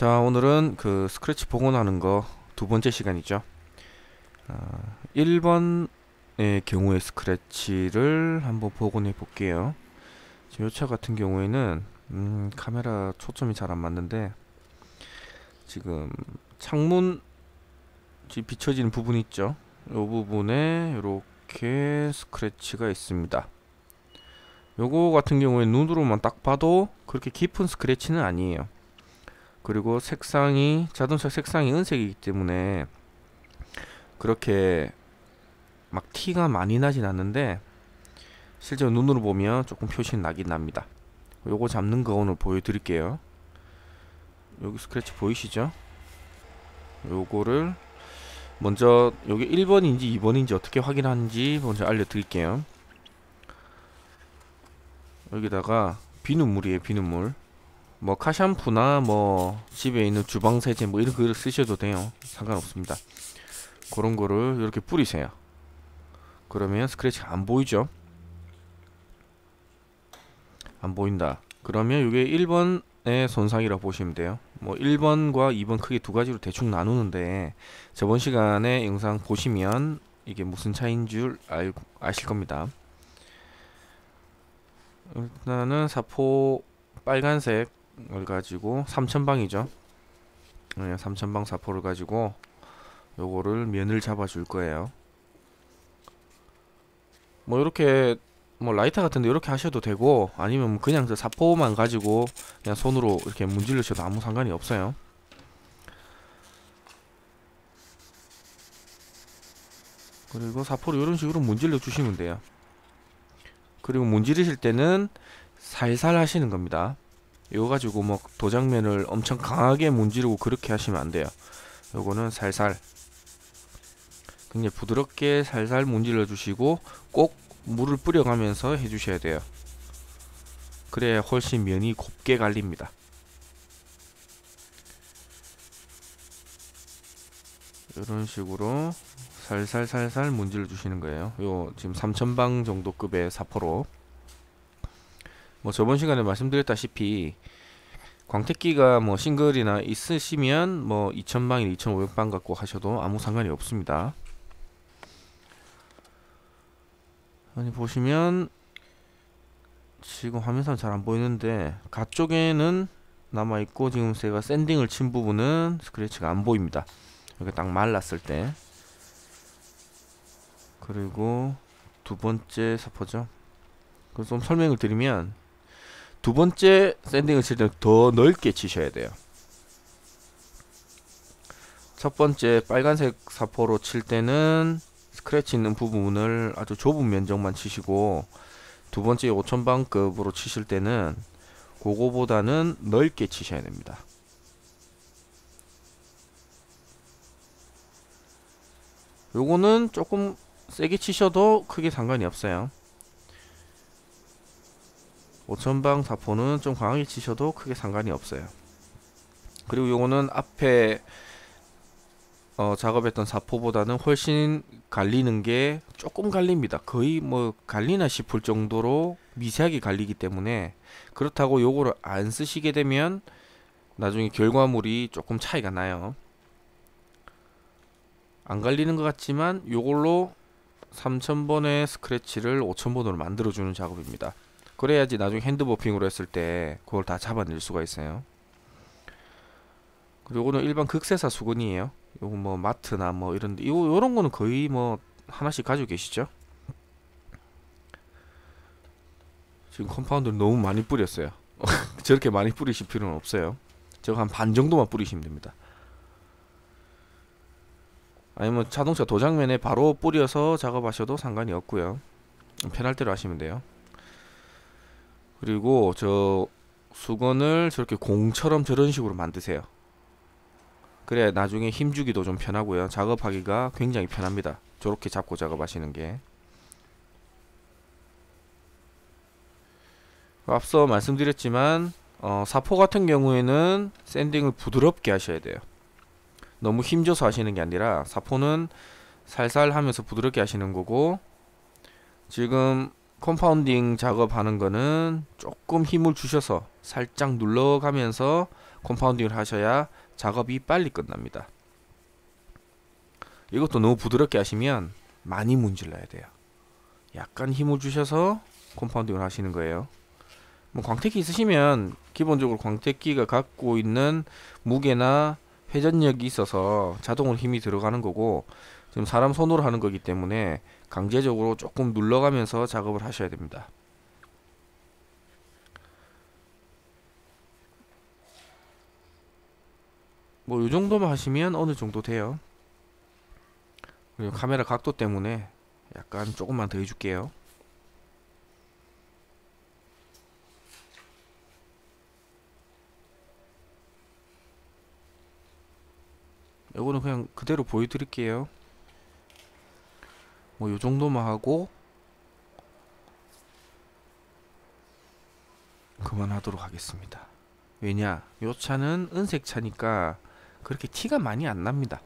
자, 오늘은 그 스크래치 복원하는 거 두 번째 시간이죠. 1번의 경우의 스크래치를 한번 복원해 볼게요. 지금 이 차 같은 경우에는 카메라 초점이 잘 안 맞는데, 지금 창문 비춰지는 부분 있죠? 이 부분에 이렇게 스크래치가 있습니다. 요거 같은 경우에 눈으로만 딱 봐도 그렇게 깊은 스크래치는 아니에요. 그리고 색상이, 자동차 색상이 은색이기 때문에 그렇게 막 티가 많이 나진 않는데, 실제로 눈으로 보면 조금 표시는 나긴 납니다. 요거 잡는 거 오늘 보여드릴게요. 여기 스크래치 보이시죠? 요거를 먼저 여기 1번인지 2번인지 어떻게 확인하는지 먼저 알려드릴게요. 여기다가 비눗물이에요. 비눗물. 뭐 카샴푸나 뭐 집에 있는 주방세제 뭐 이런 거 쓰셔도 돼요. 상관없습니다. 그런 거를 이렇게 뿌리세요. 그러면 스크래치가 안 보이죠? 안 보인다. 그러면 이게 1번의 손상이라고 보시면 돼요. 뭐 1번과 2번 크게 두 가지로 대충 나누는데, 저번 시간에 영상 보시면 이게 무슨 차이인 줄 아실 겁니다. 일단은 사포 빨간색을 가지고 3000방이죠. 3000방 사포를 가지고 요거를 면을 잡아 줄 거예요. 뭐 이렇게 뭐 라이터 같은데 이렇게 하셔도 되고, 아니면 그냥 저 사포만 가지고 그냥 손으로 이렇게 문질러셔도 아무 상관이 없어요. 그리고 사포를 이런 식으로 문질러 주시면 돼요. 그리고 문지르실 때는 살살 하시는 겁니다. 이거 가지고 뭐 도장면을 엄청 강하게 문지르고 그렇게 하시면 안 돼요. 요거는 살살, 굉장히 부드럽게 살살 문질러 주시고, 꼭 물을 뿌려가면서 해주셔야 돼요. 그래야 훨씬 면이 곱게 갈립니다. 이런 식으로 살살 문질러 주시는 거예요. 요 지금 3000방 정도 급의 사포로. 뭐 저번 시간에 말씀드렸다시피 광택기가 뭐 싱글이나 있으시면 뭐 2000방이나 2500방 갖고 하셔도 아무 상관이 없습니다. 아니 보시면 지금 화면상 잘 안 보이는데 가쪽에는 남아있고, 지금 제가 샌딩을 친 부분은 스크래치가 안 보입니다. 이렇게 딱 말랐을 때. 그리고 두 번째 사포죠. 그래서 좀 설명을 드리면, 두 번째 샌딩을 칠 때 더 넓게 치셔야 돼요. 첫 번째 빨간색 사포로 칠 때는 스크래치 있는 부분을 아주 좁은 면적만 치시고, 두 번째 5000방급으로 치실 때는 그거보다는 넓게 치셔야 됩니다. 요거는 조금 세게 치셔도 크게 상관이 없어요. 5000방 사포는 좀 강하게 치셔도 크게 상관이 없어요. 그리고 요거는 앞에 작업했던 사포보다는 훨씬 갈리는 게 조금 갈립니다. 거의 뭐 갈리나 싶을 정도로 미세하게 갈리기 때문에, 그렇다고 요거를 안 쓰시게 되면 나중에 결과물이 조금 차이가 나요. 안 갈리는 것 같지만 요걸로 3000번의 스크래치를 5000번으로 만들어주는 작업입니다. 그래야지 나중에 핸드버핑으로 했을 때 그걸 다 잡아낼 수가 있어요. 그리고 요거는 일반 극세사 수건이에요. 요거 뭐 마트나 뭐 이런데 요런 거는 거의 뭐 하나씩 가지고 계시죠? 지금 컴파운드를 너무 많이 뿌렸어요. 저렇게 많이 뿌리실 필요는 없어요. 저거 한 반 정도만 뿌리시면 됩니다. 아니면 자동차 도장면에 바로 뿌려서 작업하셔도 상관이 없고요. 편할 대로 하시면 돼요. 그리고 저 수건을 저렇게 공처럼 저런 식으로 만드세요. 그래야 나중에 힘주기도 좀 편하고요. 작업하기가 굉장히 편합니다. 저렇게 잡고 작업하시는 게. 앞서 말씀드렸지만 사포 같은 경우에는 샌딩을 부드럽게 하셔야 돼요. 너무 힘줘서 하시는 게 아니라 사포는 살살 하면서 부드럽게 하시는 거고, 지금 컴파운딩 작업하는 거는 조금 힘을 주셔서 살짝 눌러가면서 컴파운딩을 하셔야 작업이 빨리 끝납니다. 이것도 너무 부드럽게 하시면 많이 문질러야 돼요. 약간 힘을 주셔서 컴파운딩을 하시는 거예요. 뭐 광택기 있으시면 기본적으로 광택기가 갖고 있는 무게나 회전력이 있어서 자동으로 힘이 들어가는 거고, 지금 사람 손으로 하는 거기 때문에 강제적으로 조금 눌러가면서 작업을 하셔야 됩니다. 뭐 이 정도만 하시면 어느 정도 돼요. 그리고 카메라 각도 때문에 약간 조금만 더 해줄게요. 이거는 그냥 그대로 보여드릴게요. 뭐 요 정도만 하고 그만하도록 하겠습니다. 왜냐, 요 차는 은색 차니까 그렇게 티가 많이 안 납니다.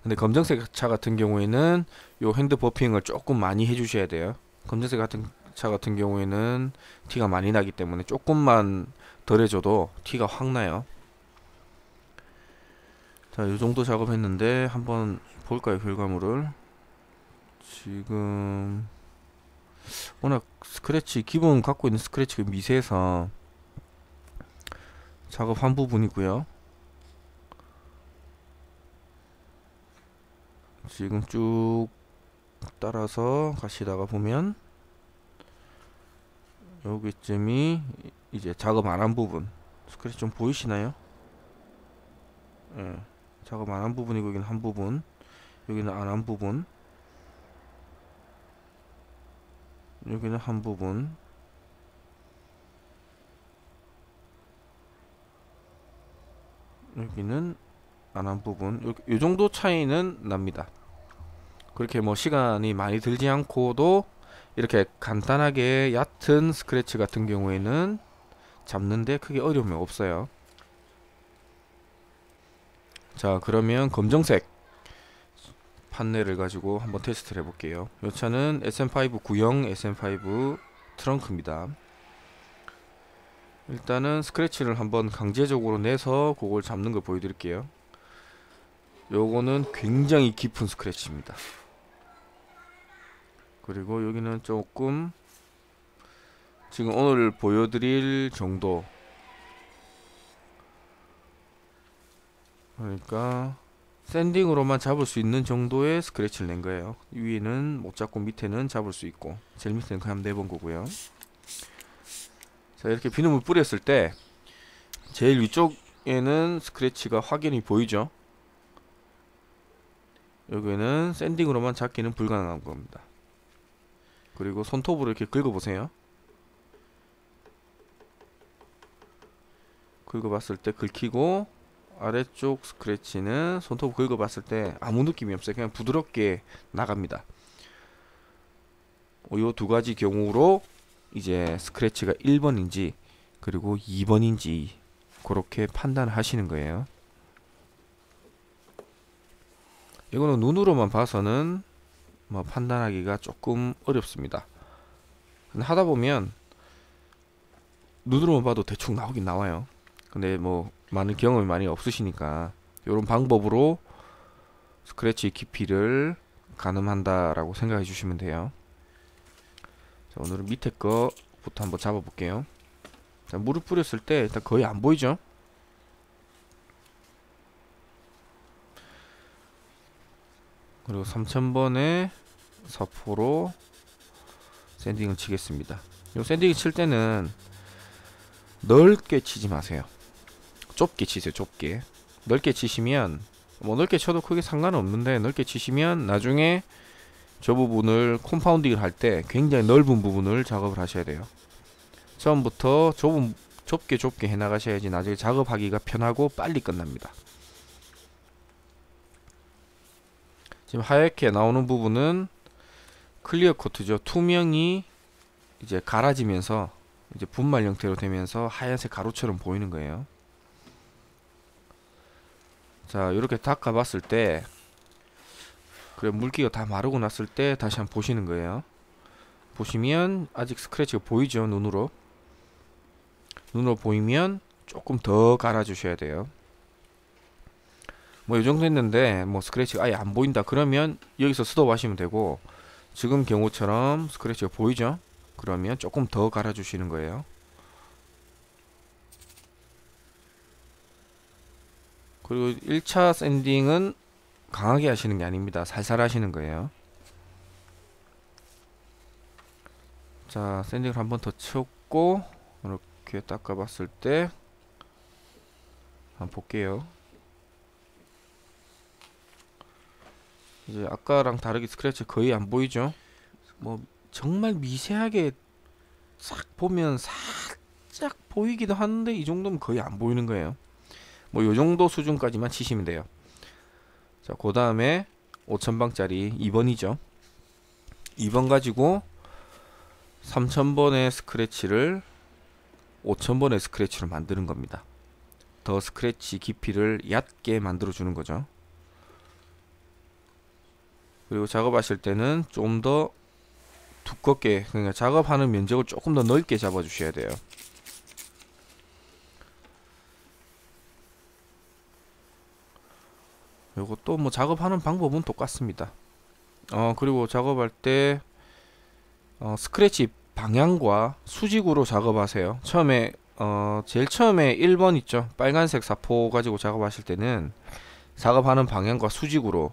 근데 검정색 차 같은 경우에는 요 핸드 버핑을 조금 많이 해주셔야 돼요. 검정색 같은 차 같은 경우에는 티가 많이 나기 때문에 조금만 덜 해줘도 티가 확 나요. 자, 요 정도 작업했는데 한번 볼까요, 결과물을. 지금 워낙 스크래치, 기본 갖고 있는 스크래치가 미세해서 작업한 부분이고요. 지금 쭉 따라서 가시다가 보면 여기쯤이 이제 작업 안 한 부분, 스크래치 좀 보이시나요? 예, 작업 안 한 부분이고, 여기는 한 부분, 여기는 안 한 부분, 여기는 한 부분, 여기는 안 한 부분. 요 정도 차이는 납니다. 그렇게 뭐 시간이 많이 들지 않고도 이렇게 간단하게 얕은 스크래치 같은 경우에는 잡는데 크게 어려움이 없어요. 자, 그러면 검정색 판넬을 가지고 한번 테스트를 해볼게요. 이 차는 SM5 구형 SM5 트렁크입니다. 일단은 스크래치를 한번 강제적으로 내서 그걸 잡는 걸 보여드릴게요. 요거는 굉장히 깊은 스크래치입니다. 그리고 여기는 조금 지금 오늘 보여드릴 정도, 그러니까 샌딩으로만 잡을 수 있는 정도의 스크래치를 낸 거예요. 위에는 못 잡고 밑에는 잡을 수 있고, 제일 밑에는 그냥 내본 거고요. 자, 이렇게 비눗물 뿌렸을 때 제일 위쪽에는 스크래치가 확연히 보이죠. 여기는 샌딩으로만 잡기는 불가능한 겁니다. 그리고 손톱으로 이렇게 긁어보세요. 긁어봤을 때 긁히고, 아래쪽 스크래치는 손톱 긁어봤을 때 아무 느낌이 없어요. 그냥 부드럽게 나갑니다. 이 두 가지 경우로 이제 스크래치가 1번인지 그리고 2번인지 그렇게 판단을 하시는 거예요. 이거는 눈으로만 봐서는 뭐 판단하기가 조금 어렵습니다. 근데 하다 보면 눈으로만 봐도 대충 나오긴 나와요. 근데 뭐 많은 경험이 많이 없으시니까 이런 방법으로 스크래치 깊이를 가늠한다라고 생각해 주시면 돼요. 자, 오늘은 밑에 거부터 한번 잡아 볼게요. 자, 물을 뿌렸을 때 일단 거의 안 보이죠? 그리고 3000번의 사포로 샌딩을 치겠습니다. 이 샌딩을 칠 때는 넓게 치지 마세요. 좁게 치세요. 좁게. 넓게 치시면 뭐 넓게 쳐도 크게 상관은 없는데, 넓게 치시면 나중에 저 부분을 콤파운딩을 할 때 굉장히 넓은 부분을 작업을 하셔야 돼요. 처음부터 좁게 해나가셔야지 나중에 작업하기가 편하고 빨리 끝납니다. 지금 하얗게 나오는 부분은 클리어 코트죠. 투명이 이제 갈아지면서 이제 분말 형태로 되면서 하얀색 가루처럼 보이는 거예요. 자, 이렇게 닦아봤을 때, 그래 물기가 다 마르고 났을 때 다시 한번 보시는 거예요. 보시면 아직 스크래치가 보이죠. 눈으로 보이면 조금 더 갈아 주셔야 돼요. 뭐 이 정도 했는데 뭐 스크래치가 아예 안 보인다 그러면 여기서 스톱 하시면 되고, 지금 경우처럼 스크래치가 보이죠. 그러면 조금 더 갈아 주시는 거예요. 그리고 1차 샌딩은 강하게 하시는 게 아닙니다. 살살 하시는 거예요. 자, 샌딩을 한번 더 쳤고 이렇게 닦아 봤을 때 한번 볼게요. 이제 아까랑 다르게 스크래치 거의 안 보이죠. 뭐 정말 미세하게 싹 보면 살짝 보이기도 하는데 이 정도면 거의 안 보이는 거예요. 뭐 요 정도 수준까지만 치시면 돼요. 자, 그 다음에 5000방짜리 2번이죠 2번 가지고 3000번의 스크래치를 5000번의 스크래치로 만드는 겁니다. 더 스크래치 깊이를 얕게 만들어 주는 거죠. 그리고 작업하실 때는 좀 더 두껍게, 그러니까 작업하는 면적을 조금 더 넓게 잡아 주셔야 돼요. 요것도 뭐 작업하는 방법은 똑같습니다. 그리고 작업할 때 스크래치 방향과 수직으로 작업하세요. 처음에 제일 처음에 1번 있죠. 빨간색 사포 가지고 작업하실 때는 작업하는 방향과 수직으로,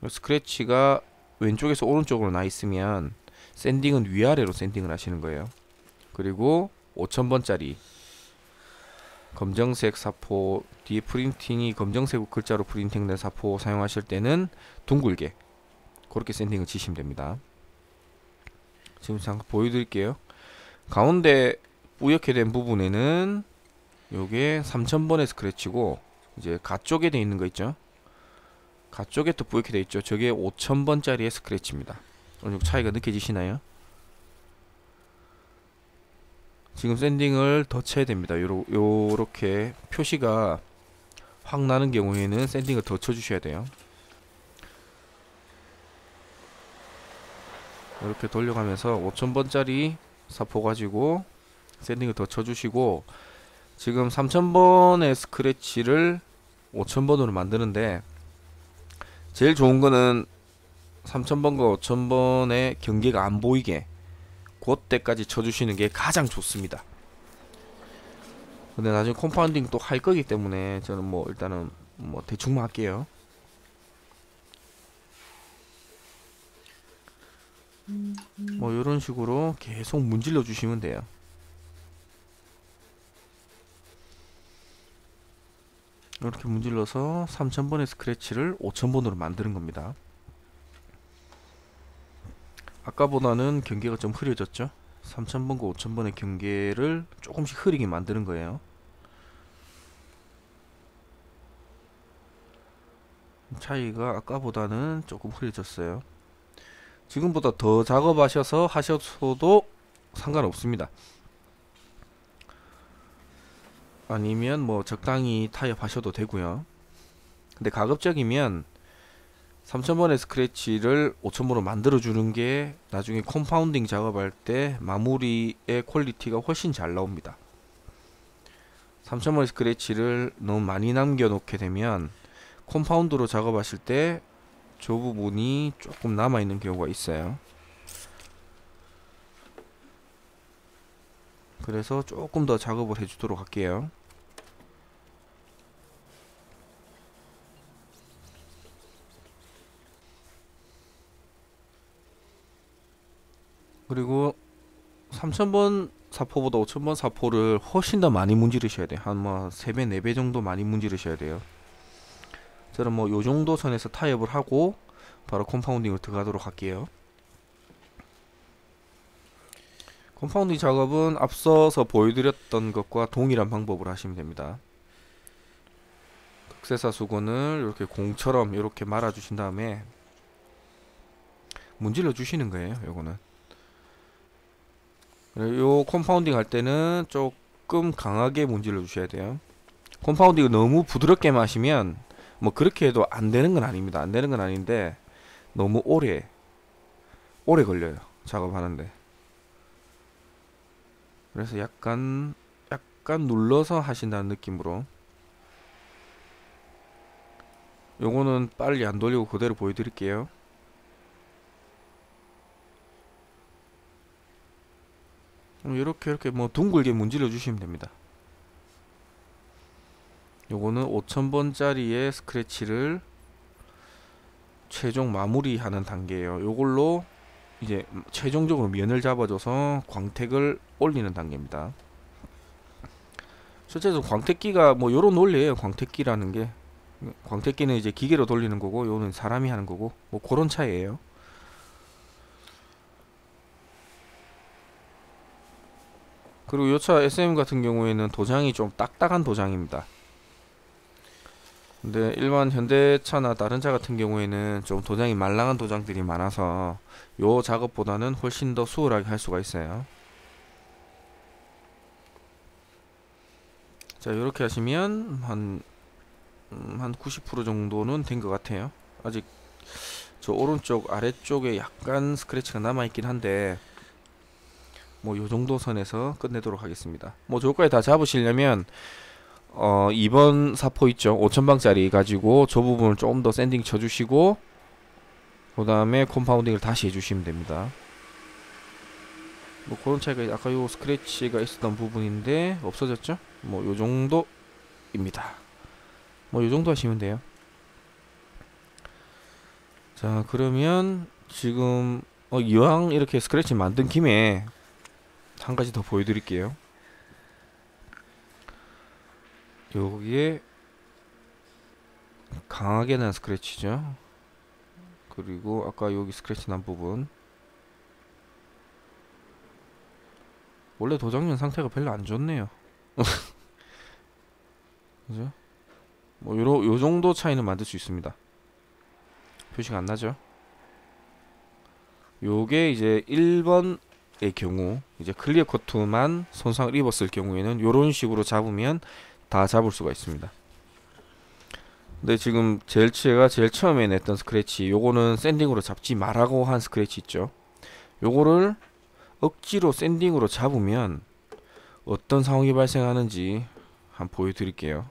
스크래치가 왼쪽에서 오른쪽으로 나 있으면 샌딩은 위아래로 샌딩을 하시는 거예요. 그리고 5000번짜리 검정색 사포, 뒤에 프린팅이 검정색 글자로 프린팅된 사포 사용하실 때는 둥글게 그렇게 샌딩을 치시면 됩니다. 지금 잠깐 보여드릴게요. 가운데 뿌옇게 된 부분에는 요게 3000번의 스크래치고, 이제 가쪽에 돼 있는 거 있죠. 가쪽에 또 뿌옇게 돼 있죠. 저게 5000번짜리의 스크래치입니다. 어느 정도 차이가 느껴지시나요? 지금 샌딩을 더 쳐야 됩니다. 요렇게 표시가 확 나는 경우에는 샌딩을 더 쳐주셔야 돼요. 이렇게 돌려가면서 5000번짜리 사포 가지고 샌딩을 더 쳐주시고, 지금 3000번의 스크래치를 5000번으로 만드는데 제일 좋은 거는 3000번과 5000번의 경계가 안 보이게 그때까지 쳐주시는 게 가장 좋습니다. 근데 나중에 컴파운딩 또 할 거기 때문에 저는 뭐 일단은 뭐 대충만 할게요. 뭐 이런 식으로 계속 문질러 주시면 돼요. 이렇게 문질러서 3000번의 스크래치를 5000번으로 만드는 겁니다. 아까보다는 경계가 좀 흐려졌죠. 3000번과 5000번의 경계를 조금씩 흐리게 만드는 거예요. 차이가 아까보다는 조금 흐려졌어요. 지금보다 더 작업하셔서 하셔도 상관없습니다. 아니면 뭐 적당히 타협하셔도 되고요. 근데 가급적이면 3000번의 스크래치를 5000번으로 만들어 주는 게 나중에 컴파운딩 작업할 때 마무리의 퀄리티가 훨씬 잘 나옵니다. 3000번의 스크래치를 너무 많이 남겨 놓게 되면 컴파운드로 작업하실 때 저 부분이 조금 남아 있는 경우가 있어요. 그래서 조금 더 작업을 해주도록 할게요. 그리고 3000번 사포보다 5000번 사포를 훨씬 더 많이 문지르셔야 돼요. 한 뭐 3배, 4배 정도 많이 문지르셔야 돼요. 저는 뭐 요 정도 선에서 타협을 하고 바로 컴파운딩을 들어가도록 할게요. 컴파운딩 작업은 앞서서 보여드렸던 것과 동일한 방법으로 하시면 됩니다. 극세사 수건을 이렇게 공처럼 이렇게 말아 주신 다음에 문질러 주시는 거예요. 요거는 요 컴파운딩 할 때는 조금 강하게 문질러 주셔야 돼요. 컴파운딩을 너무 부드럽게 마시면 뭐 그렇게 해도 안 되는 건 아닙니다. 안 되는 건 아닌데 너무 오래 걸려요. 작업하는데. 그래서 약간 눌러서 하신다는 느낌으로. 요거는 빨리 안 돌리고 그대로 보여드릴게요. 이렇게 뭐 둥글게 문질러 주시면 됩니다. 요거는 5000번짜리의 스크래치를 최종 마무리하는 단계예요. 요걸로 이제 최종적으로 면을 잡아줘서 광택을 올리는 단계입니다. 실제로 광택기가 뭐 요런 원리예요. 광택기라는 게, 광택기는 이제 기계로 돌리는 거고 요는 사람이 하는 거고, 뭐 그런 차이예요. 그리고 요 차 SM 같은 경우에는 도장이 좀 딱딱한 도장입니다. 근데 일반 현대차나 다른 차 같은 경우에는 좀 도장이 말랑한 도장들이 많아서 요 작업보다는 훨씬 더 수월하게 할 수가 있어요. 자, 이렇게 하시면 한 90% 정도는 된 것 같아요. 아직 저 오른쪽 아래쪽에 약간 스크래치가 남아있긴 한데 뭐 요정도 선에서 끝내도록 하겠습니다. 뭐 저거까지 다 잡으시려면 2번 사포 있죠, 5000방짜리 가지고 저 부분을 조금 더 샌딩 쳐주시고 그 다음에 컴파운딩을 다시 해주시면 됩니다. 뭐 그런 차이가, 아까 요 스크래치가 있었던 부분인데 없어졌죠. 뭐 요정도입니다. 뭐 요정도 하시면 돼요. 자, 그러면 지금 이왕 이렇게 스크래치 만든 김에 한 가지 더 보여드릴게요. 여기에 강하게 난 스크래치죠. 그리고 아까 여기 스크래치 난 부분, 원래 도장면 상태가 별로 안 좋네요. 그죠? 뭐 요 정도 차이는 만들 수 있습니다. 표시가 안 나죠? 요게 이제 1번의 경우, 이제 클리어 커트만 손상을 입었을 경우에는 요런 식으로 잡으면 다 잡을 수가 있습니다. 근데 지금 제가 제일 처음에 냈던 스크래치, 요거는 샌딩으로 잡지 말라고 한 스크래치 있죠. 요거를 억지로 샌딩으로 잡으면 어떤 상황이 발생하는지 한번 보여드릴게요.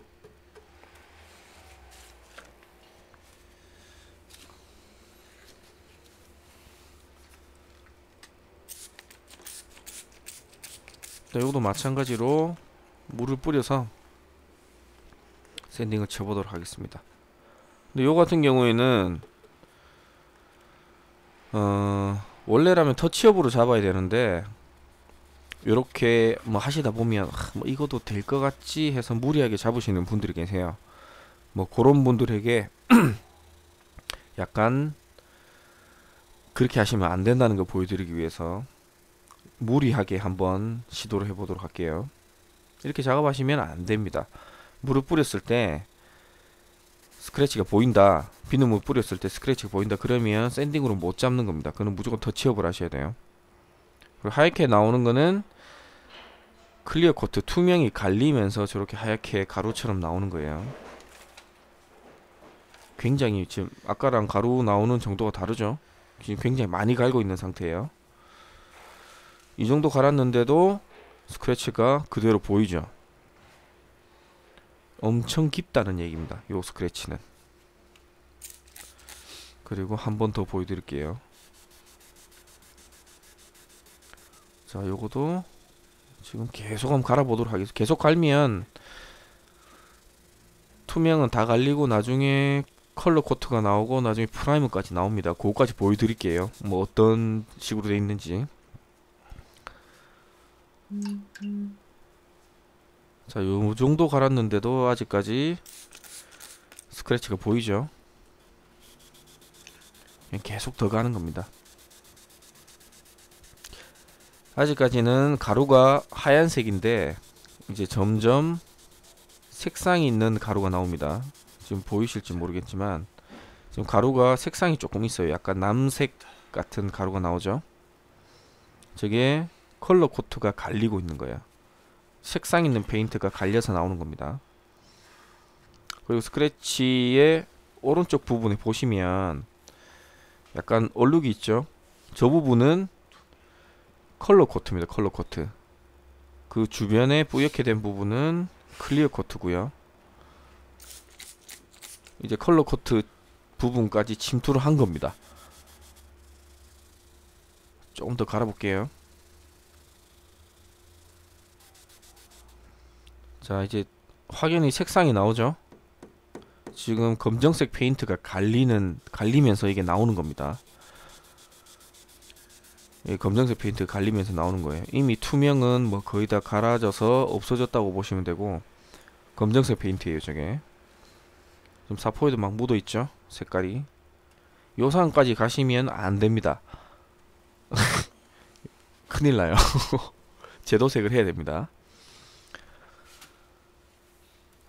자, 요것도 마찬가지로 물을 뿌려서 샌딩을 쳐보도록 하겠습니다. 근데 요 같은 경우에는 원래라면 터치업으로 잡아야 되는데 요렇게 뭐 하시다 보면 뭐 이것도 될 것 같지 해서 무리하게 잡으시는 분들이 계세요. 뭐 그런 분들에게 약간 그렇게 하시면 안 된다는 걸 보여드리기 위해서 무리하게 한번 시도를 해보도록 할게요. 이렇게 작업하시면 안 됩니다. 물을 뿌렸을 때 스크래치가 보인다, 비눗물 뿌렸을 때 스크래치가 보인다, 그러면 샌딩으로 못 잡는 겁니다. 그는 무조건 터치업을 하셔야 돼요. 그리고 하얗게 나오는 거는 클리어 코트 투명이 갈리면서 저렇게 하얗게 가루처럼 나오는 거예요. 굉장히 지금 아까랑 가루 나오는 정도가 다르죠. 지금 굉장히 많이 갈고 있는 상태예요. 이 정도 갈았는데도 스크래치가 그대로 보이죠. 엄청 깊다는 얘기입니다, 요 스크래치는. 그리고 한 번 더 보여드릴게요. 자, 요거도 지금 계속 한번 갈아보도록 하겠습니다. 계속 갈면 투명은 다 갈리고 나중에 컬러 코트가 나오고 나중에 프라이머까지 나옵니다. 그거까지 보여드릴게요. 뭐 어떤 식으로 돼 있는지. 자, 요 정도 갈았는데도 아직까지 스크래치가 보이죠. 그냥 계속 더 가는 겁니다. 아직까지는 가루가 하얀색인데 이제 점점 색상이 있는 가루가 나옵니다. 지금 보이실지 모르겠지만 지금 가루가 색상이 조금 있어요. 약간 남색 같은 가루가 나오죠. 저게 컬러 코트가 갈리고 있는 거예요. 색상 있는 페인트가 갈려서 나오는 겁니다. 그리고 스크래치의 오른쪽 부분에 보시면 약간 얼룩이 있죠. 저 부분은 컬러 코트입니다. 컬러 코트. 그 주변에 뿌옇게 된 부분은 클리어 코트고요. 이제 컬러 코트 부분까지 침투를 한 겁니다. 조금 더 갈아볼게요. 자, 이제 확연히 색상이 나오죠. 지금 검정색 페인트가 갈리면서 이게 나오는 겁니다. 예, 검정색 페인트 갈리면서 나오는 거예요. 이미 투명은 뭐 거의 다 갈아져서 없어졌다고 보시면 되고, 검정색 페인트예요, 저게. 지금 사포에도 막 묻어 있죠, 색깔이. 요 상까지 가시면 안 됩니다. 큰일 나요. 제도색을 해야 됩니다.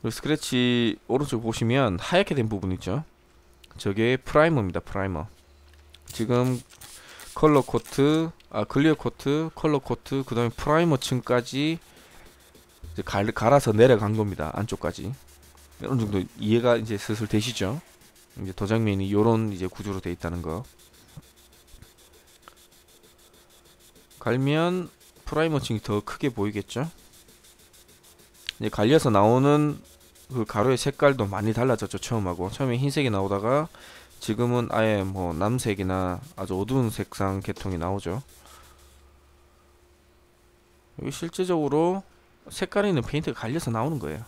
그리고 스크래치 오른쪽 보시면 하얗게 된 부분 있죠. 저게 프라이머입니다. 프라이머. 지금 컬러 코트, 클리어 코트, 컬러 코트, 그 다음에 프라이머 층까지 이제 갈아서 내려간 겁니다. 안쪽까지. 어느 정도 이해가 이제 슬슬 되시죠? 이제 도장면이 요런 이제 구조로 되어 있다는 거. 갈면 프라이머 층이 더 크게 보이겠죠? 이제 갈려서 나오는 그 가루의 색깔도 많이 달라졌죠. 처음하고. 처음에 흰색이 나오다가 지금은 아예 뭐 남색이나 아주 어두운 색상 계통이 나오죠. 여기 실제적으로 색깔 있는 페인트가 갈려서 나오는 거예요.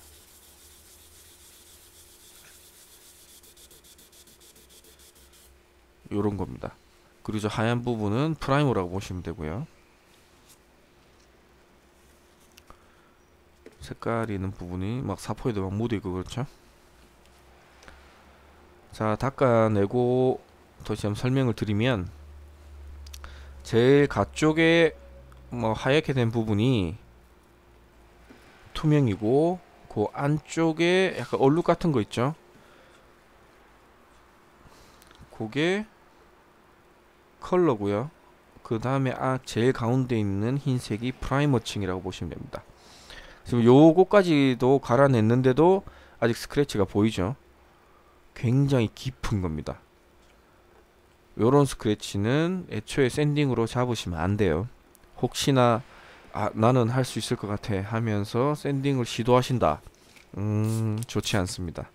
요런 겁니다. 그리고 저 하얀 부분은 프라이머라고 보시면 되고요. 색깔 있는 부분이 막 사포에도 막 묻어있고 그렇죠. 자, 닦아내고 다시 한번 설명을 드리면, 제일 가쪽에 뭐 하얗게 된 부분이 투명이고, 그 안쪽에 약간 얼룩 같은 거 있죠. 그게 컬러고요. 그 다음에 제일 가운데 있는 흰색이 프라이머 층이라고 보시면 됩니다. 지금 요거까지도 갈아냈는데도 아직 스크래치가 보이죠. 굉장히 깊은 겁니다. 요런 스크래치는 애초에 샌딩으로 잡으시면 안 돼요. 혹시나 나는 할 수 있을 것 같아 하면서 샌딩을 시도하신다. 좋지 않습니다.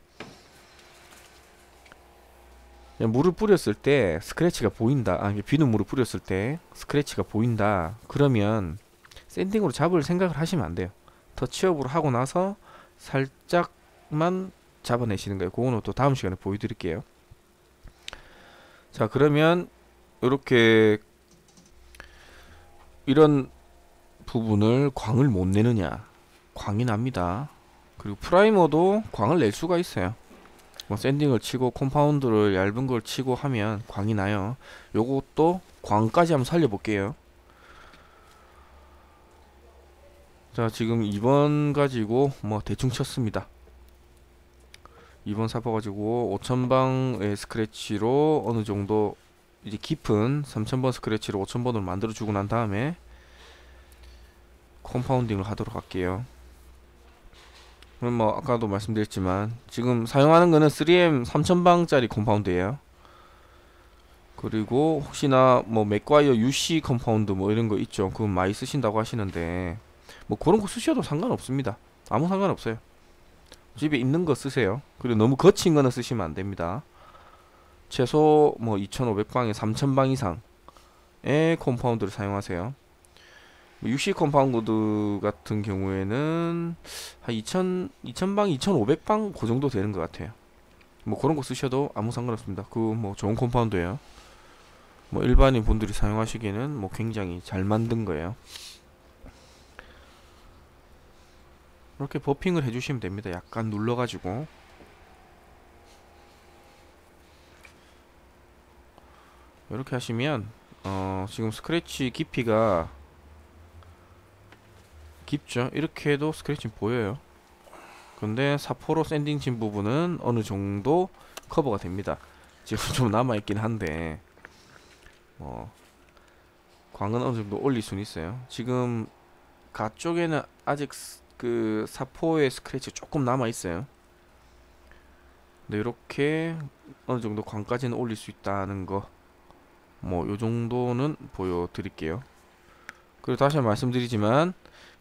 그냥 물을 뿌렸을 때 스크래치가 보인다. 비눗물을 뿌렸을 때 스크래치가 보인다. 그러면 샌딩으로 잡을 생각을 하시면 안 돼요. 터치업으로 하고 나서 살짝만 잡아내시는 거예요. 그거는 또 다음 시간에 보여드릴게요. 자, 그러면 이렇게 이런 부분을 광을 못 내느냐? 광이 납니다. 그리고 프라이머도 광을 낼 수가 있어요. 뭐 샌딩을 치고 컴파운드를 얇은 걸 치고 하면 광이 나요. 요것도 광까지 한번 살려볼게요. 자, 지금 2번 가지고 뭐 대충 쳤습니다. 2번 사포 가지고 5000방의 스크래치로 어느 정도 이제 깊은 3000번 스크래치로 5000번으로 만들어 주고 난 다음에 컴파운딩을 하도록 할게요. 그럼 뭐 아까도 말씀드렸지만 지금 사용하는 거는 3M 3000방짜리 컴파운드예요. 그리고 혹시나 뭐 맥과이어 UC 컴파운드 뭐 이런 거 있죠. 그건 많이 쓰신다고 하시는데 뭐 그런 거 쓰셔도 상관없습니다. 아무 상관없어요. 집에 있는 거 쓰세요. 그리고 너무 거친 거는 쓰시면 안 됩니다. 최소 뭐 2500방에 3000방 이상의 컴파운드를 사용하세요. UC 컴파운드 같은 경우에는 한 2000방, 2500방 그 정도 되는 것 같아요. 뭐 그런 거 쓰셔도 아무 상관없습니다. 그 뭐 좋은 컴파운드예요. 뭐 일반인 분들이 사용하시기에는 뭐 굉장히 잘 만든 거예요. 이렇게 버핑을 해주시면 됩니다. 약간 눌러가지고. 이렇게 하시면 지금 스크래치 깊이가 깊죠. 이렇게 해도 스크래치 보여요. 근데 사포로 샌딩 친 부분은 어느 정도 커버가 됩니다. 지금 좀 남아있긴 한데 광은 어느 정도 올릴 수는 있어요. 지금 가쪽에는 아직 그 사포의 스크래치 조금 남아있어요. 근데 이렇게 어느 정도 광까지는 올릴 수 있다는 거 뭐 요정도는 보여드릴게요. 그리고 다시 한번 말씀드리지만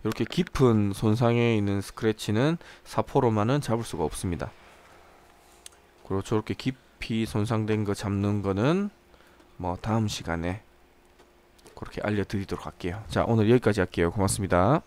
이렇게 깊은 손상에 있는 스크래치는 사포로만은 잡을 수가 없습니다. 그리고 저렇게 깊이 손상된 거 잡는 거는 뭐 다음 시간에 그렇게 알려드리도록 할게요. 자, 오늘 여기까지 할게요. 고맙습니다.